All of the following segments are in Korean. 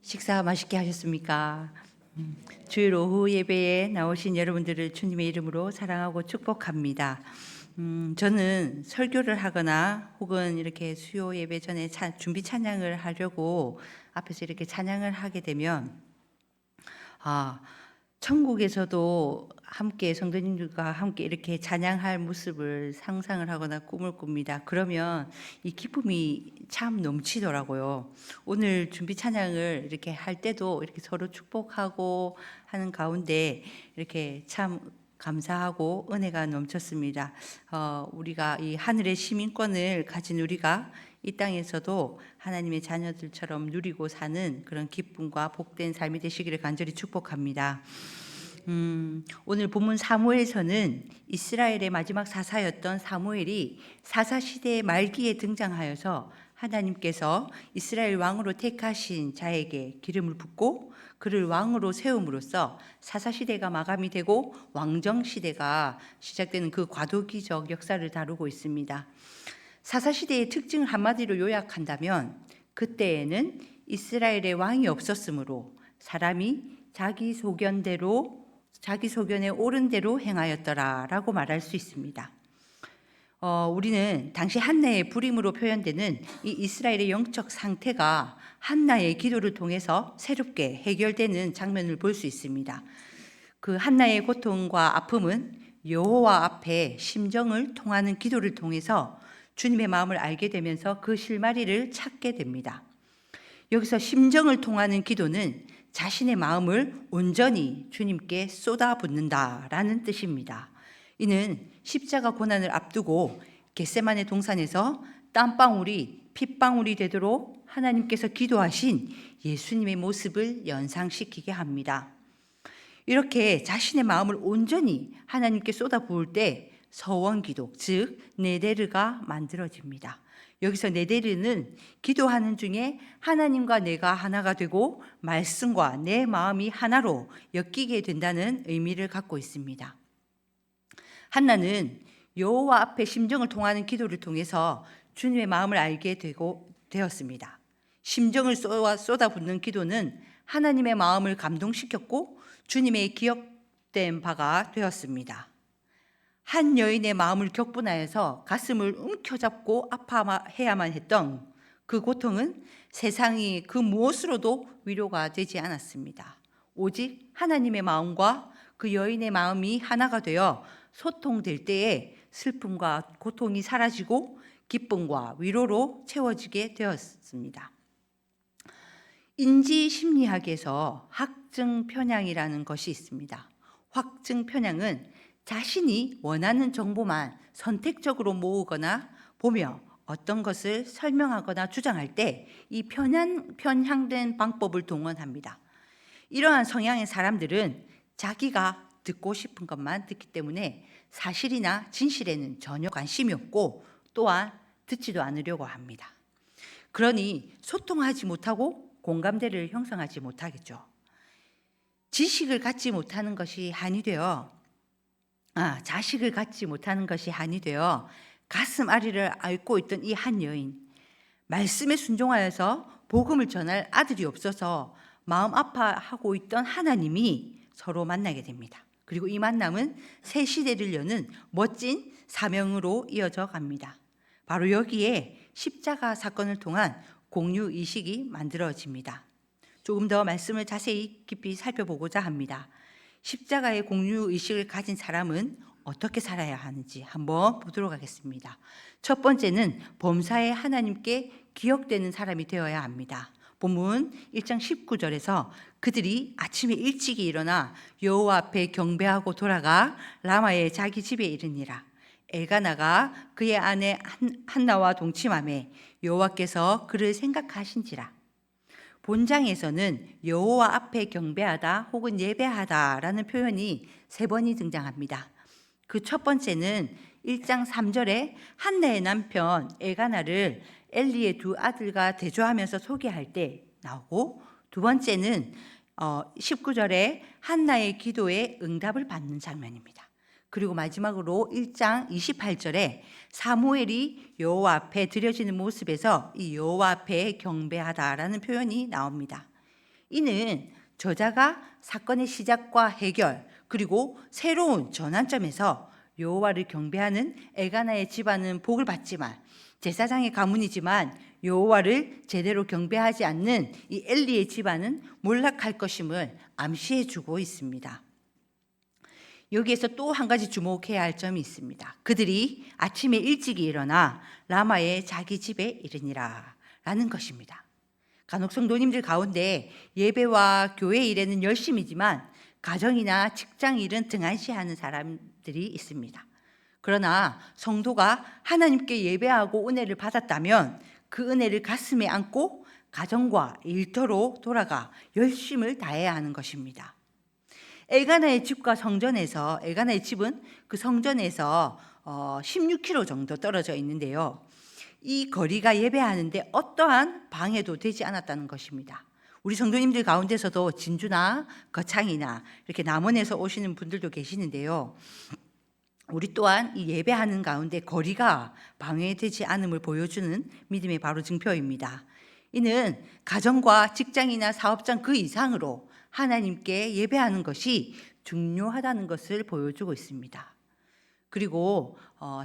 식사 맛있게 하셨습니까? 주일 오후 예배에 나오신 여러분들을 주님의 이름으로 사랑하고 축복합니다. 저는 설교를 하거나 혹은 이렇게 수요 예배 전에 준비 찬양을 하려고 앞에서 이렇게 찬양을 하게 되면 아, 천국에서도 함께 성도님들과 함께 이렇게 찬양할 모습을 상상을 하거나 꿈을 꿉니다. 그러면 이 기쁨이 참 넘치더라고요. 오늘 준비 찬양을 이렇게 할 때도 이렇게 서로 축복하고 하는 가운데 이렇게 참 감사하고 은혜가 넘쳤습니다. 우리가 이 하늘의 시민권을 가진 우리가 이 땅에서도 하나님의 자녀들처럼 누리고 사는 그런 기쁨과 복된 삶이 되시기를 간절히 축복합니다. 오늘 본문 사무엘서는 이스라엘의 마지막 사사였던 사무엘이 사사 시대의 말기에 등장하여서 하나님께서 이스라엘 왕으로 택하신 자에게 기름을 붓고 그를 왕으로 세움으로써 사사 시대가 마감이 되고 왕정 시대가 시작되는 그 과도기적 역사를 다루고 있습니다. 사사시대의 특징을 한마디로 요약한다면 그때에는 이스라엘의 왕이 없었으므로 사람이 자기 소견에 옳은 대로 행하였더라라고 말할 수 있습니다. 우리는 당시 한나의 불임으로 표현되는 이 이스라엘의 영적 상태가 한나의 기도를 통해서 새롭게 해결되는 장면을 볼 수 있습니다. 그 한나의 고통과 아픔은 여호와 앞에 심정을 통하는 기도를 통해서 주님의 마음을 알게 되면서 그 실마리를 찾게 됩니다. 여기서 심정을 통하는 기도는 자신의 마음을 온전히 주님께 쏟아붓는다라는 뜻입니다. 이는 십자가 고난을 앞두고 겟세마네 동산에서 땀방울이 핏방울이 되도록 하나님께서 기도하신 예수님의 모습을 연상시키게 합니다. 이렇게 자신의 마음을 온전히 하나님께 쏟아부을 때 서원기도, 즉 네데르가 만들어집니다. 여기서 네데르는 기도하는 중에 하나님과 내가 하나가 되고 말씀과 내 마음이 하나로 엮이게 된다는 의미를 갖고 있습니다. 한나는 여호와 앞에 심정을 통하는 기도를 통해서 주님의 마음을 알게 되었습니다. 심정을 쏟아붓는 기도는 하나님의 마음을 감동시켰고 주님의 기억된 바가 되었습니다. 한 여인의 마음을 격분하여서 가슴을 움켜잡고 아파해야만 했던 그 고통은 세상이 그 무엇으로도 위로가 되지 않았습니다. 오직 하나님의 마음과 그 여인의 마음이 하나가 되어 소통될 때에 슬픔과 고통이 사라지고 기쁨과 위로로 채워지게 되었습니다. 인지심리학에서 확증 편향이라는 것이 있습니다. 확증 편향은 자신이 원하는 정보만 선택적으로 모으거나 보며 어떤 것을 설명하거나 주장할 때 이 편향된 방법을 동원합니다. 이러한 성향의 사람들은 자기가 듣고 싶은 것만 듣기 때문에 사실이나 진실에는 전혀 관심이 없고 또한 듣지도 않으려고 합니다. 그러니 소통하지 못하고 공감대를 형성하지 못하겠죠. 지식을 갖지 못하는 것이 한이 되어 자식을 갖지 못하는 것이 한이 되어 가슴 아리를 앓고 있던 이 한 여인, 말씀에 순종하여서 복음을 전할 아들이 없어서 마음 아파하고 있던 하나님이 서로 만나게 됩니다. 그리고 이 만남은 새 시대를 여는 멋진 사명으로 이어져 갑니다. 바로 여기에 십자가 사건을 통한 공유의식이 만들어집니다. 조금 더 말씀을 자세히 깊이 살펴보고자 합니다. 십자가의 공유의식을 가진 사람은 어떻게 살아야 하는지 한번 보도록 하겠습니다. 첫 번째는 범사에 하나님께 기억되는 사람이 되어야 합니다. 본문 1장 19절에서 그들이 아침에 일찍이 일어나 여호와 앞에 경배하고 돌아가 라마의 자기 집에 이르니라. 엘가나가 그의 아내 한나와 동침하매 여호와께서 그를 생각하신지라. 본장에서는 여호와 앞에 경배하다 혹은 예배하다라는 표현이 3번이 등장합니다. 그 첫 번째는 1장 3절에 한나의 남편 엘가나를 엘리의 2 아들과 대조하면서 소개할 때 나오고, 두 번째는 19절에 한나의 기도에 응답을 받는 장면입니다. 그리고 마지막으로 1장 28절에 사무엘이 여호와 앞에 드려지는 모습에서 이 여호와 앞에 경배하다라는 표현이 나옵니다. 이는 저자가 사건의 시작과 해결 그리고 새로운 전환점에서 여호와를 경배하는 엘가나의 집안은 복을 받지만 제사장의 가문이지만 여호와를 제대로 경배하지 않는 이 엘리의 집안은 몰락할 것임을 암시해 주고 있습니다. 여기에서 또 한 가지 주목해야 할 점이 있습니다. 그들이 아침에 일찍 일어나 라마의 자기 집에 이르니라 라는 것입니다. 간혹 성도님들 가운데 예배와 교회 일에는 열심이지만 가정이나 직장 일은 등한시하는 사람들이 있습니다. 그러나 성도가 하나님께 예배하고 은혜를 받았다면 그 은혜를 가슴에 안고 가정과 일터로 돌아가 열심을 다해야 하는 것입니다. 엘가나의 집과 성전에서, 엘가나의 집은 그 성전에서 16km 정도 떨어져 있는데요. 이 거리가 예배하는데 어떠한 방해도 되지 않았다는 것입니다. 우리 성도님들 가운데서도 진주나 거창이나 이렇게 남원에서 오시는 분들도 계시는데요. 우리 또한 이 예배하는 가운데 거리가 방해되지 않음을 보여주는 믿음의 바로 증표입니다. 이는 가정과 직장이나 사업장 그 이상으로 하나님께 예배하는 것이 중요하다는 것을 보여주고 있습니다. 그리고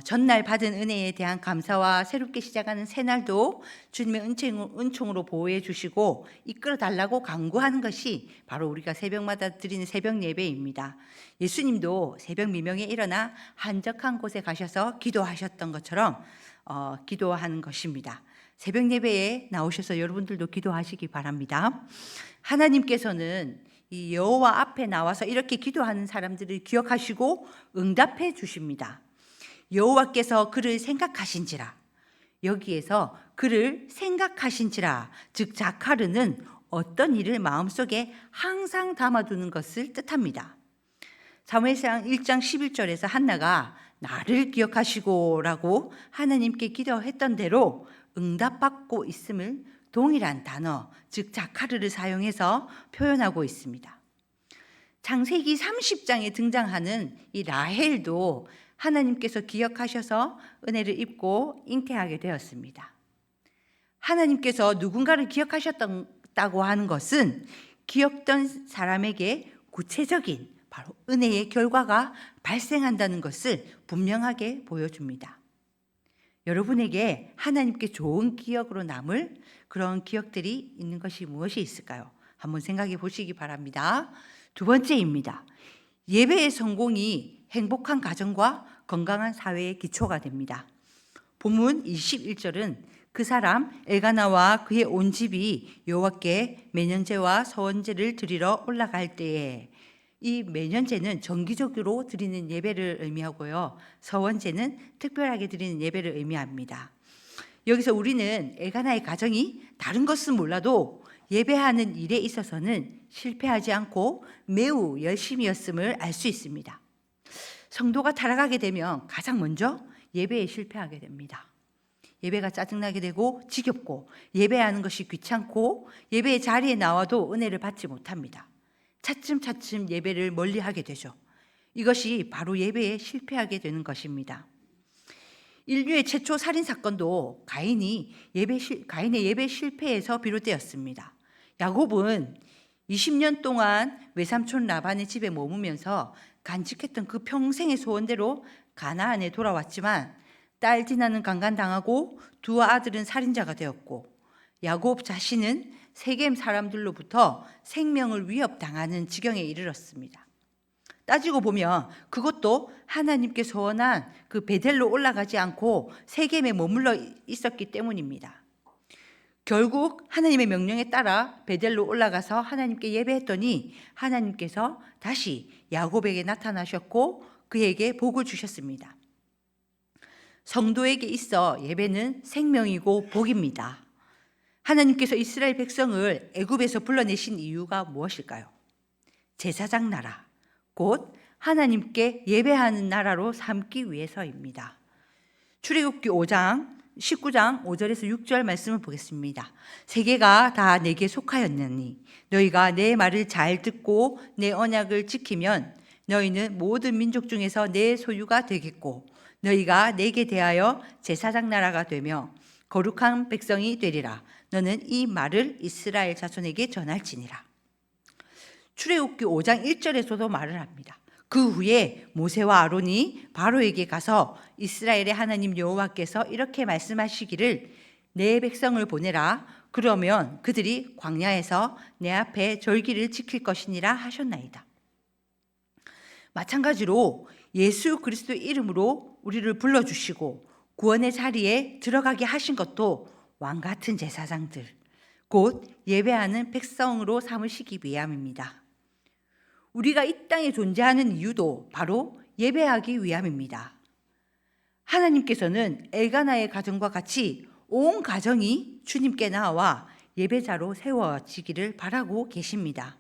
전날 받은 은혜에 대한 감사와 새롭게 시작하는 새날도 주님의 은총으로 보호해 주시고 이끌어 달라고 간구하는 것이 바로 우리가 새벽마다 드리는 새벽 예배입니다. 예수님도 새벽 미명에 일어나 한적한 곳에 가셔서 기도하셨던 것처럼 기도하는 것입니다. 새벽 예배에 나오셔서 여러분들도 기도하시기 바랍니다. 하나님께서는 이 여호와 앞에 나와서 이렇게 기도하는 사람들을 기억하시고 응답해 주십니다. 여호와께서 그를 생각하신지라. 여기에서 그를 생각하신지라, 즉 자카르는 어떤 일을 마음속에 항상 담아두는 것을 뜻합니다. 사무엘상 1장 11절에서 한나가 나를 기억하시고 라고 하나님께 기도했던 대로 응답받고 있음을 동일한 단어, 즉 자카르를 사용해서 표현하고 있습니다. 창세기 30장에 등장하는 이 라헬도 하나님께서 기억하셔서 은혜를 입고 잉태하게 되었습니다. 하나님께서 누군가를 기억하셨다고 하는 것은 기억던 사람에게 구체적인 바로 은혜의 결과가 발생한다는 것을 분명하게 보여줍니다. 여러분에게 하나님께 좋은 기억으로 남을 그런 기억들이 있는 것이 무엇이 있을까요? 한번 생각해 보시기 바랍니다. 두 번째입니다. 예배의 성공이 행복한 가정과 건강한 사회의 기초가 됩니다. 본문 21절은 그 사람 엘가나와 그의 온 집이 여호와께 매년제와 서원제를 드리러 올라갈 때에, 이 매년제는 정기적으로 드리는 예배를 의미하고요. 서원제는 특별하게 드리는 예배를 의미합니다. 여기서 우리는 엘가나의 가정이 다른 것은 몰라도 예배하는 일에 있어서는 실패하지 않고 매우 열심이었음을 알 수 있습니다. 성도가 타락하게 되면 가장 먼저 예배에 실패하게 됩니다. 예배가 짜증나게 되고 지겹고 예배하는 것이 귀찮고 예배의 자리에 나와도 은혜를 받지 못합니다. 차츰차츰 예배를 멀리하게 되죠. 이것이 바로 예배에 실패하게 되는 것입니다. 인류의 최초 살인 사건도 가인의 예배 실패에서 비롯되었습니다. 야곱은 20년 동안 외삼촌 라반의 집에 머무면서 간직했던 그 평생의 소원대로 가나안에 돌아왔지만 딸 디나는 강간당하고 두 아들은 살인자가 되었고 야곱 자신은 세겜 사람들로부터 생명을 위협당하는 지경에 이르렀습니다. 따지고 보면 그것도 하나님께 소원한 그 베델로 올라가지 않고 세겜에 머물러 있었기 때문입니다. 결국 하나님의 명령에 따라 베델로 올라가서 하나님께 예배했더니 하나님께서 다시 야곱에게 나타나셨고 그에게 복을 주셨습니다. 성도에게 있어 예배는 생명이고 복입니다. 하나님께서 이스라엘 백성을 애굽에서 불러내신 이유가 무엇일까요? 제사장 나라, 곧 하나님께 예배하는 나라로 삼기 위해서입니다. 출애굽기 5장 19장 5절에서 6절 말씀을 보겠습니다. 세계가 다 내게 속하였느니 너희가 내 말을 잘 듣고 내 언약을 지키면 너희는 모든 민족 중에서 내 소유가 되겠고 너희가 내게 대하여 제사장 나라가 되며 거룩한 백성이 되리라. 너는 이 말을 이스라엘 자손에게 전할지니라. 출애굽기 5장 1절에서도 말을 합니다. 그 후에 모세와 아론이 바로에게 가서 이스라엘의 하나님 여호와께서 이렇게 말씀하시기를 내 백성을 보내라. 그러면 그들이 광야에서 내 앞에 절기를 지킬 것이니라 하셨나이다. 마찬가지로 예수 그리스도의 이름으로 우리를 불러주시고 구원의 자리에 들어가게 하신 것도 왕같은 제사장들, 곧 예배하는 백성으로 삼으시기 위함입니다. 우리가 이 땅에 존재하는 이유도 바로 예배하기 위함입니다. 하나님께서는 엘가나의 가정과 같이 온 가정이 주님께 나와 예배자로 세워지기를 바라고 계십니다.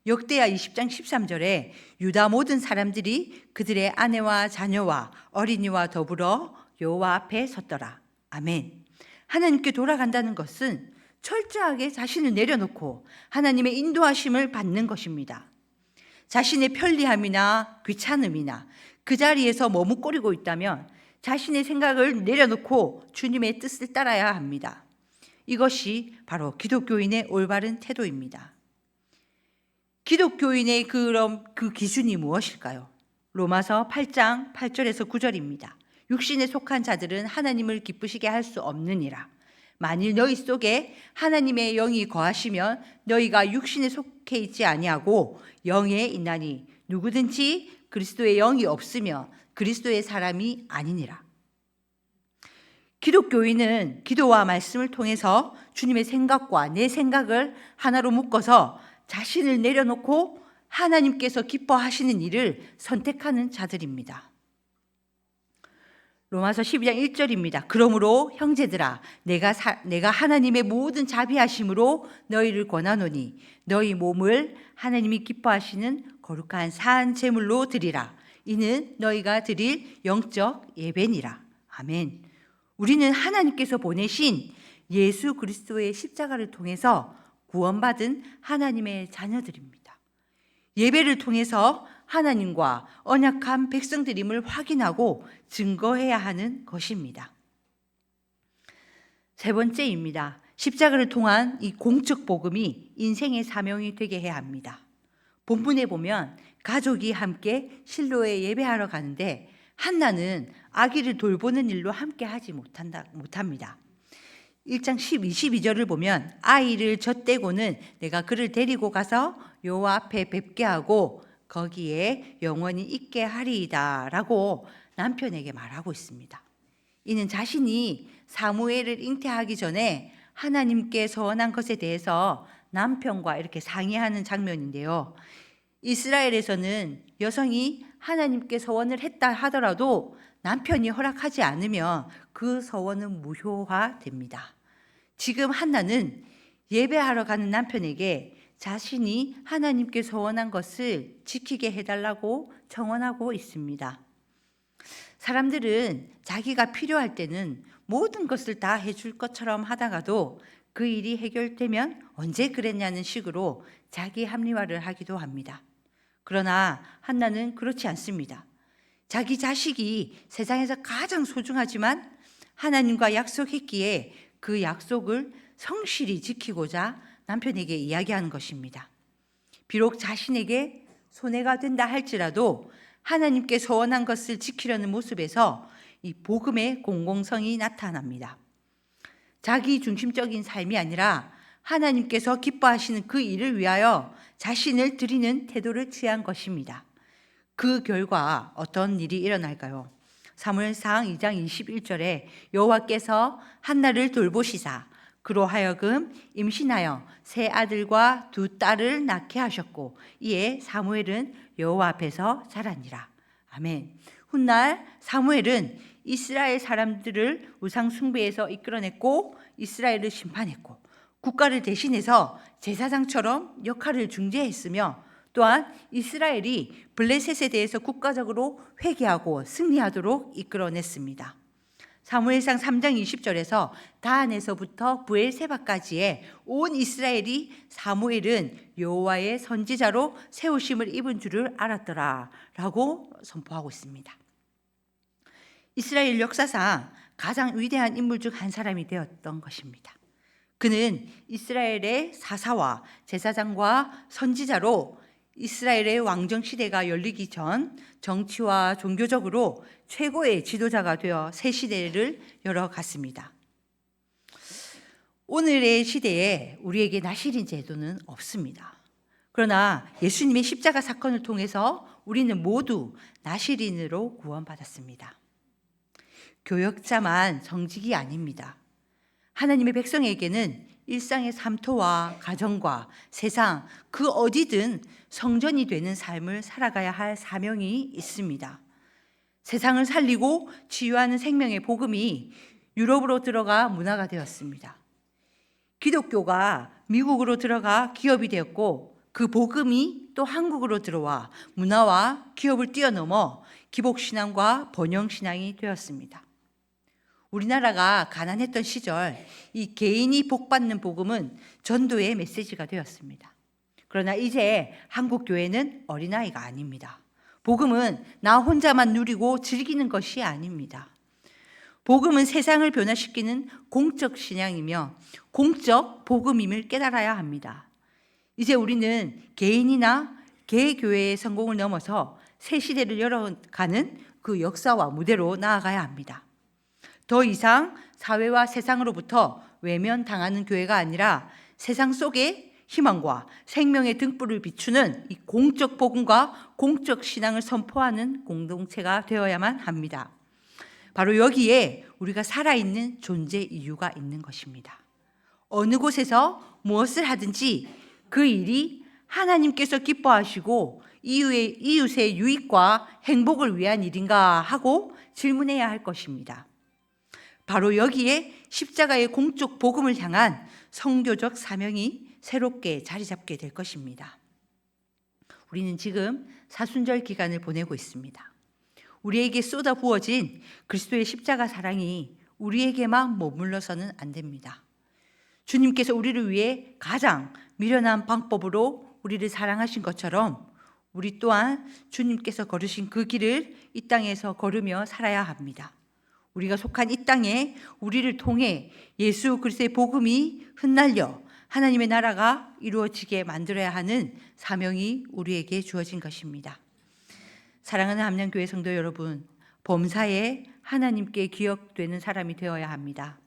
역대하 20장 13절에 유다 모든 사람들이 그들의 아내와 자녀와 어린이와 더불어 여호와 앞에 섰더라. 아멘. 하나님께 돌아간다는 것은 철저하게 자신을 내려놓고 하나님의 인도하심을 받는 것입니다. 자신의 편리함이나 귀찮음이나 그 자리에서 머뭇거리고 있다면 자신의 생각을 내려놓고 주님의 뜻을 따라야 합니다. 이것이 바로 기독교인의 올바른 태도입니다. 기독교인의 그럼 그 기준이 무엇일까요? 로마서 8장 8절에서 9절입니다. 육신에 속한 자들은 하나님을 기쁘시게 할 수 없느니라. 만일 너희 속에 하나님의 영이 거하시면 너희가 육신에 속해 있지 아니하고 영에 있나니 누구든지 그리스도의 영이 없으면 그리스도의 사람이 아니니라. 기독교인은 기도와 말씀을 통해서 주님의 생각과 내 생각을 하나로 묶어서 자신을 내려놓고 하나님께서 기뻐하시는 일을 선택하는 자들입니다. 로마서 12장 1절입니다. 그러므로 형제들아 내가 하나님의 모든 자비하심으로 너희를 권하노니 너희 몸을 하나님이 기뻐하시는 거룩한 산 제물로 드리라. 이는 너희가 드릴 영적 예배니라. 아멘. 우리는 하나님께서 보내신 예수 그리스도의 십자가를 통해서 구원받은 하나님의 자녀들입니다. 예배를 통해서 하나님과 언약한 백성들임을 확인하고 증거해야 하는 것입니다. 세 번째입니다. 십자가를 통한 이 공적 복음이 인생의 사명이 되게 해야 합니다. 본문에 보면 가족이 함께 실로에 예배하러 가는데 한나는 아기를 돌보는 일로 함께 하지 못합니다. 1장 22절을 보면 아이를 젖대고는 내가 그를 데리고 가서 여호와 앞에 뵙게 하고 거기에 영원히 있게 하리이다 라고 남편에게 말하고 있습니다. 이는 자신이 사무엘을 잉태하기 전에 하나님께 서원한 것에 대해서 남편과 이렇게 상의하는 장면인데요. 이스라엘에서는 여성이 하나님께 서원을 했다 하더라도 남편이 허락하지 않으면 그 서원은 무효화됩니다. 지금 한나는 예배하러 가는 남편에게 자신이 하나님께 서원한 것을 지키게 해달라고 청원하고 있습니다. 사람들은 자기가 필요할 때는 모든 것을 다 해줄 것처럼 하다가도 그 일이 해결되면 언제 그랬냐는 식으로 자기 합리화를 하기도 합니다. 그러나 한나는 그렇지 않습니다. 자기 자식이 세상에서 가장 소중하지만 하나님과 약속했기에 그 약속을 성실히 지키고자 남편에게 이야기하는 것입니다. 비록 자신에게 손해가 된다 할지라도 하나님께 서원한 것을 지키려는 모습에서 이 복음의 공공성이 나타납니다. 자기 중심적인 삶이 아니라 하나님께서 기뻐하시는 그 일을 위하여 자신을 드리는 태도를 취한 것입니다. 그 결과 어떤 일이 일어날까요? 사무엘상 2장 21절에 여호와께서 한나를 돌보시사 그로 하여금 임신하여 세 아들과 두 딸을 낳게 하셨고 이에 사무엘은 여호와 앞에서 자라니라. 아멘. 훗날 사무엘은 이스라엘 사람들을 우상 숭배에서 이끌어냈고 이스라엘을 심판했고 국가를 대신해서 제사장처럼 역할을 중재했으며 또한 이스라엘이 블레셋에 대해서 국가적으로 회개하고 승리하도록 이끌어냈습니다. 사무엘상 3장 20절에서 다한에서부터 브엘세바까지의 온 이스라엘이 사무엘은 여호와의 선지자로 세우심을 입은 줄을 알았더라 라고 선포하고 있습니다. 이스라엘 역사상 가장 위대한 인물 중 한 사람이 되었던 것입니다. 그는 이스라엘의 사사와 제사장과 선지자로 이스라엘의 왕정 시대가 열리기 전 정치와 종교적으로 최고의 지도자가 되어 새 시대를 열어갔습니다. 오늘의 시대에 우리에게 나실인 제도는 없습니다. 그러나 예수님의 십자가 사건을 통해서 우리는 모두 나실인으로 구원받았습니다. 교역자만 정직이 아닙니다. 하나님의 백성에게는 일상의 삶토와 가정과 세상 그 어디든 성전이 되는 삶을 살아가야 할 사명이 있습니다. 세상을 살리고 치유하는 생명의 복음이 유럽으로 들어가 문화가 되었습니다. 기독교가 미국으로 들어가 기업이 되었고 그 복음이 또 한국으로 들어와 문화와 기업을 뛰어넘어 기복신앙과 번영신앙이 되었습니다. 우리나라가 가난했던 시절 이 개인이 복받는 복음은 전도의 메시지가 되었습니다. 그러나 이제 한국 교회는 어린아이가 아닙니다. 복음은 나 혼자만 누리고 즐기는 것이 아닙니다. 복음은 세상을 변화시키는 공적 신앙이며 공적 복음임을 깨달아야 합니다. 이제 우리는 개인이나 개교회의 성공을 넘어서 새 시대를 열어가는 그 역사와 무대로 나아가야 합니다. 더 이상 사회와 세상으로부터 외면당하는 교회가 아니라 세상 속에 희망과 생명의 등불을 비추는 이 공적 복음과 공적 신앙을 선포하는 공동체가 되어야만 합니다. 바로 여기에 우리가 살아있는 존재 이유가 있는 것입니다. 어느 곳에서 무엇을 하든지 그 일이 하나님께서 기뻐하시고 이웃의 유익과 행복을 위한 일인가 하고 질문해야 할 것입니다. 바로 여기에 십자가의 공적 복음을 향한 선교적 사명이 새롭게 자리 잡게 될 것입니다. 우리는 지금 사순절 기간을 보내고 있습니다. 우리에게 쏟아 부어진 그리스도의 십자가 사랑이 우리에게만 머물러서는 안 됩니다. 주님께서 우리를 위해 가장 미련한 방법으로 우리를 사랑하신 것처럼 우리 또한 주님께서 걸으신 그 길을 이 땅에서 걸으며 살아야 합니다. 우리가 속한 이 땅에 우리를 통해 예수 그리스도의 복음이 흩날려 하나님의 나라가 이루어지게 만들어야 하는 사명이 우리에게 주어진 것입니다. 사랑하는 함량교회 성도 여러분, 범사에 하나님께 기억되는 사람이 되어야 합니다.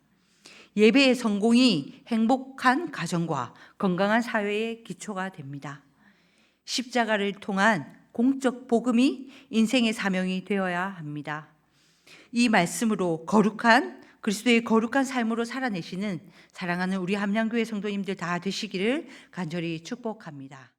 예배의 성공이 행복한 가정과 건강한 사회의 기초가 됩니다. 십자가를 통한 공적 복음이 인생의 사명이 되어야 합니다. 이 말씀으로 거룩한 그리스도의 거룩한 삶으로 살아내시는 사랑하는 우리 함량교회 성도님들 다 되시기를 간절히 축복합니다.